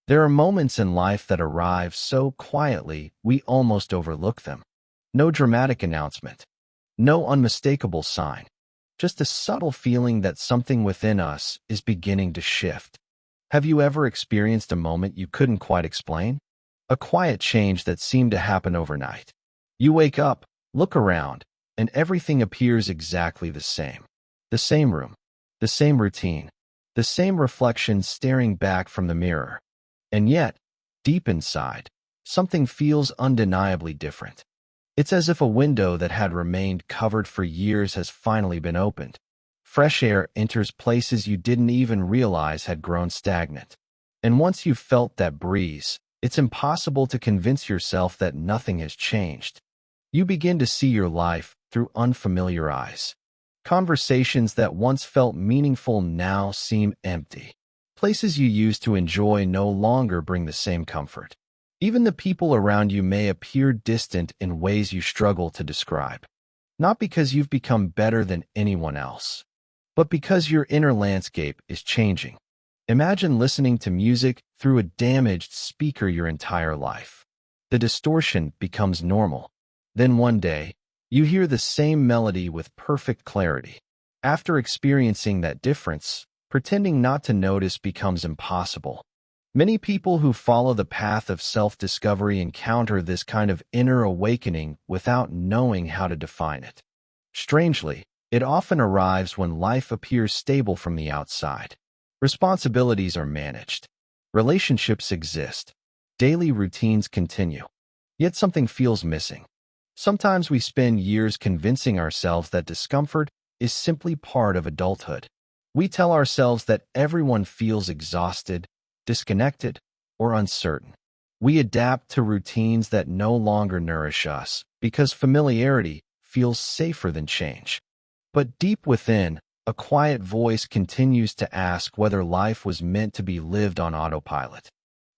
There are moments in life that arrive so quietly we almost overlook them. No dramatic announcement, no unmistakable sign, just a subtle feeling that something within us is beginning to shift. Have you ever experienced a moment you couldn't quite explain? A quiet change that seemed to happen overnight. You wake up, look around, and everything appears exactly the same. The same room, the same routine, the same reflection staring back from the mirror. And yet, deep inside, something feels undeniably different. It's as if a window that had remained covered for years has finally been opened. Fresh air enters places you didn't even realize had grown stagnant. And once you've felt that breeze, it's impossible to convince yourself that nothing has changed. You begin to see your life through unfamiliar eyes. Conversations that once felt meaningful now seem empty. Places you used to enjoy no longer bring the same comfort. Even the people around you may appear distant in ways you struggle to describe. Not because you've become better than anyone else, but because your inner landscape is changing. Imagine listening to music through a damaged speaker your entire life. The distortion becomes normal. Then one day, you hear the same melody with perfect clarity. After experiencing that difference, pretending not to notice becomes impossible. Many people who follow the path of self-discovery encounter this kind of inner awakening without knowing how to define it. Strangely, it often arrives when life appears stable from the outside. Responsibilities are managed. Relationships exist. Daily routines continue. Yet something feels missing. Sometimes we spend years convincing ourselves that discomfort is simply part of adulthood. We tell ourselves that everyone feels exhausted, disconnected, or uncertain. We adapt to routines that no longer nourish us because familiarity feels safer than change. But deep within, a quiet voice continues to ask whether life was meant to be lived on autopilot.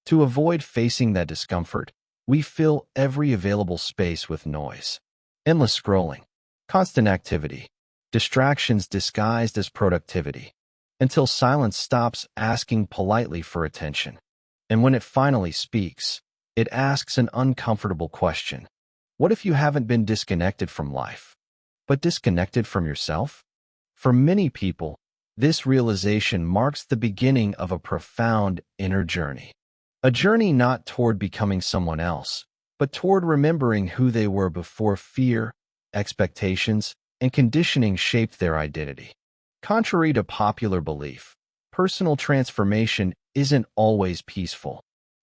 To avoid facing that discomfort, we fill every available space with noise. Endless scrolling, constant activity, distractions disguised as productivity, until silence stops asking politely for attention. And when it finally speaks, it asks an uncomfortable question. What if you haven't been disconnected from life, but disconnected from yourself? For many people, this realization marks the beginning of a profound inner journey. A journey not toward becoming someone else, but toward remembering who they were before fear, expectations, and conditioning shaped their identity. Contrary to popular belief, personal transformation isn't always peaceful.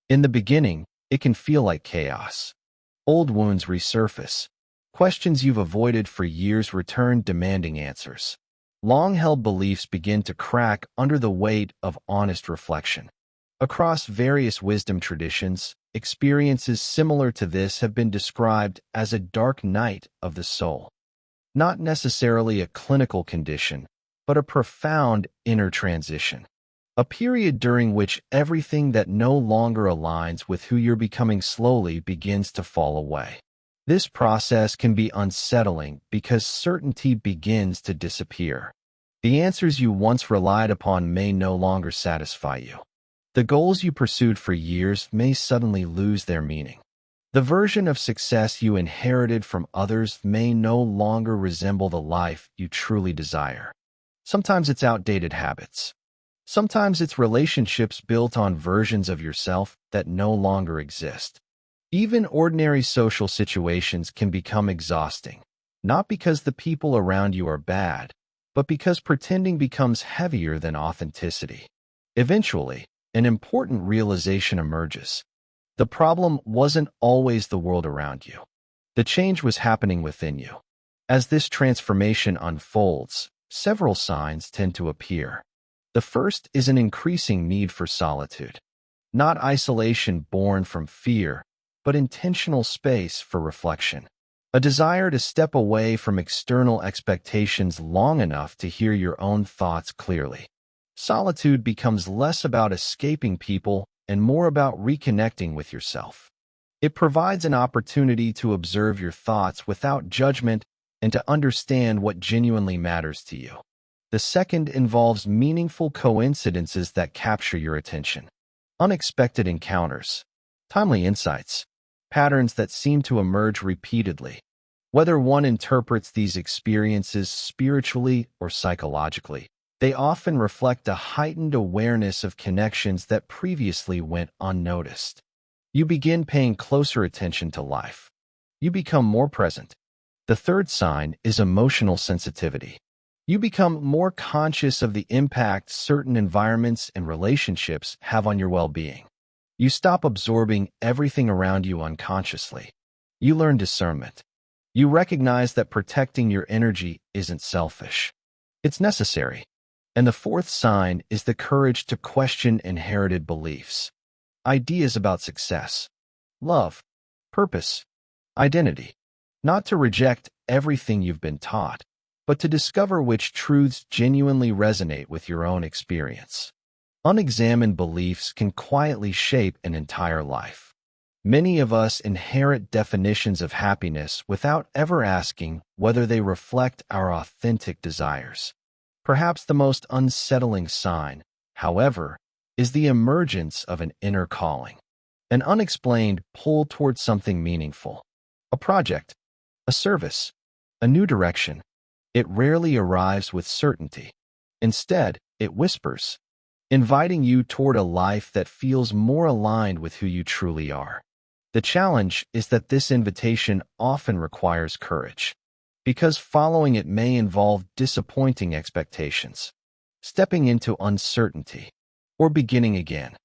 In the beginning, it can feel like chaos. Old wounds resurface. Questions you've avoided for years return demanding answers. Long-held beliefs begin to crack under the weight of honest reflection. Across various wisdom traditions, experiences similar to this have been described as a dark night of the soul. Not necessarily a clinical condition, but a profound inner transition. A period during which everything that no longer aligns with who you're becoming slowly begins to fall away. This process can be unsettling because certainty begins to disappear. The answers you once relied upon may no longer satisfy you. The goals you pursued for years may suddenly lose their meaning. The version of success you inherited from others may no longer resemble the life you truly desire. Sometimes it's outdated habits. Sometimes it's relationships built on versions of yourself that no longer exist. Even ordinary social situations can become exhausting, not because the people around you are bad, but because pretending becomes heavier than authenticity. Eventually, an important realization emerges. The problem wasn't always the world around you. The change was happening within you. As this transformation unfolds, several signs tend to appear. The first is an increasing need for solitude. Not isolation born from fear, but intentional space for reflection. A desire to step away from external expectations long enough to hear your own thoughts clearly. Solitude becomes less about escaping people and more about reconnecting with yourself. It provides an opportunity to observe your thoughts without judgment and to understand what genuinely matters to you. The second involves meaningful coincidences that capture your attention. unexpected encounters, timely insights, patterns that seem to emerge repeatedly. Whether one interprets these experiences spiritually or psychologically, they often reflect a heightened awareness of connections that previously went unnoticed. You begin paying closer attention to life. You become more present. The third sign is emotional sensitivity. You become more conscious of the impact certain environments and relationships have on your well-being. You stop absorbing everything around you unconsciously. You learn discernment. You recognize that protecting your energy isn't selfish. It's necessary. And the fourth sign is the courage to question inherited beliefs. Ideas about success, love, purpose, identity. Not to reject everything you've been taught, but to discover which truths genuinely resonate with your own experience. Unexamined beliefs can quietly shape an entire life. Many of us inherit definitions of happiness without ever asking whether they reflect our authentic desires. Perhaps the most unsettling sign, however, is the emergence of an inner calling, an unexplained pull towards something meaningful, a project, a service, a new direction. It rarely arrives with certainty. Instead, it whispers, inviting you toward a life that feels more aligned with who you truly are. The challenge is that this invitation often requires courage, because following it may involve disappointing expectations, stepping into uncertainty, or beginning again.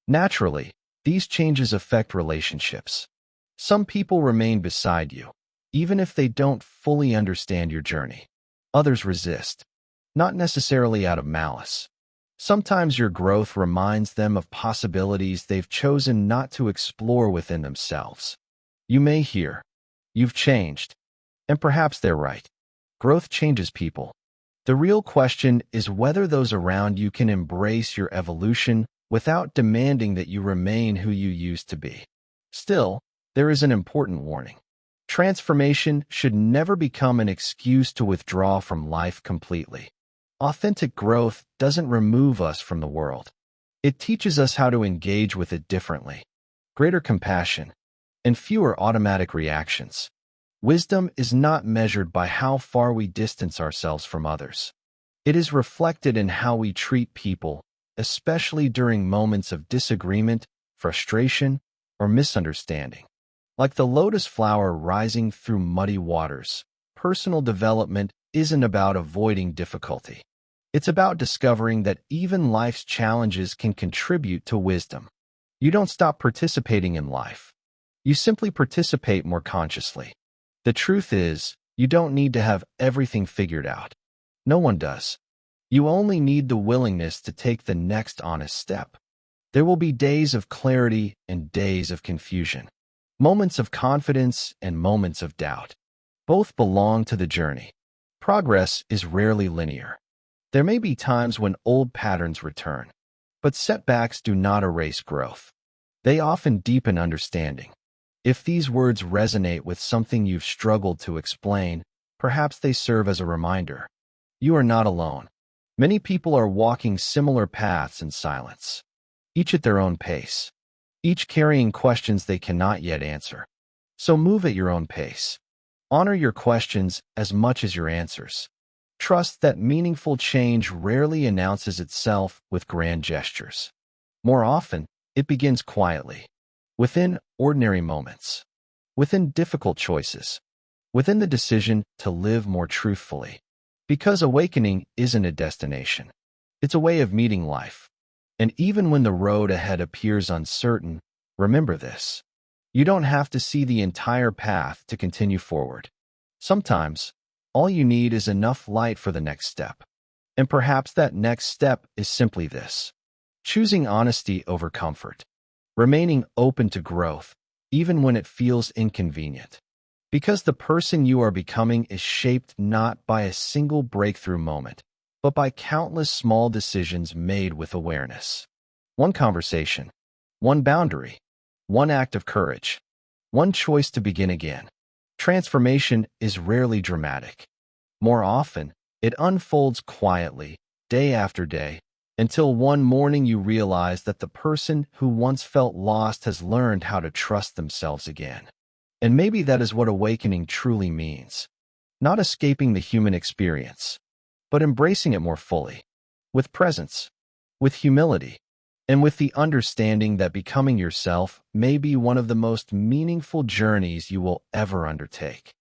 Naturally, these changes affect relationships. Some people remain beside you, even if they don't fully understand your journey. Others resist, not necessarily out of malice. Sometimes your growth reminds them of possibilities they've chosen not to explore within themselves. You may hear, "You've changed," and perhaps they're right. Growth changes people. The real question is whether those around you can embrace your evolution without demanding that you remain who you used to be. Still, there is an important warning. Transformation should never become an excuse to withdraw from life completely. Authentic growth doesn't remove us from the world. It teaches us how to engage with it differently, greater compassion, and fewer automatic reactions. Wisdom is not measured by how far we distance ourselves from others. It is reflected in how we treat people, especially during moments of disagreement, frustration, or misunderstanding. Like the lotus flower rising through muddy waters, personal development isn't about avoiding difficulty. It's about discovering that even life's challenges can contribute to wisdom. You don't stop participating in life. You simply participate more consciously. The truth is, you don't need to have everything figured out. No one does. You only need the willingness to take the next honest step. There will be days of clarity and days of confusion, moments of confidence and moments of doubt. Both belong to the journey. Progress is rarely linear. There may be times when old patterns return, but setbacks do not erase growth. They often deepen understanding. If these words resonate with something you've struggled to explain, perhaps they serve as a reminder. You are not alone. Many people are walking similar paths in silence, each at their own pace, each carrying questions they cannot yet answer. So move at your own pace. Honor your questions as much as your answers. Trust that meaningful change rarely announces itself with grand gestures. More often, it begins quietly, within ordinary moments, within difficult choices, within the decision to live more truthfully. Because awakening isn't a destination. It's a way of meeting life. And even when the road ahead appears uncertain, remember this. You don't have to see the entire path to continue forward. Sometimes, all you need is enough light for the next step. And perhaps that next step is simply this: choosing honesty over comfort, remaining open to growth, even when it feels inconvenient. Because the person you are becoming is shaped not by a single breakthrough moment, but by countless small decisions made with awareness. One conversation, one boundary, one act of courage, one choice to begin again. Transformation is rarely dramatic. More often, it unfolds quietly, day after day, until one morning you realize that the person who once felt lost has learned how to trust themselves again. And maybe that is what awakening truly means. Not escaping the human experience, but embracing it more fully, with presence, with humility, and with the understanding that becoming yourself may be one of the most meaningful journeys you will ever undertake.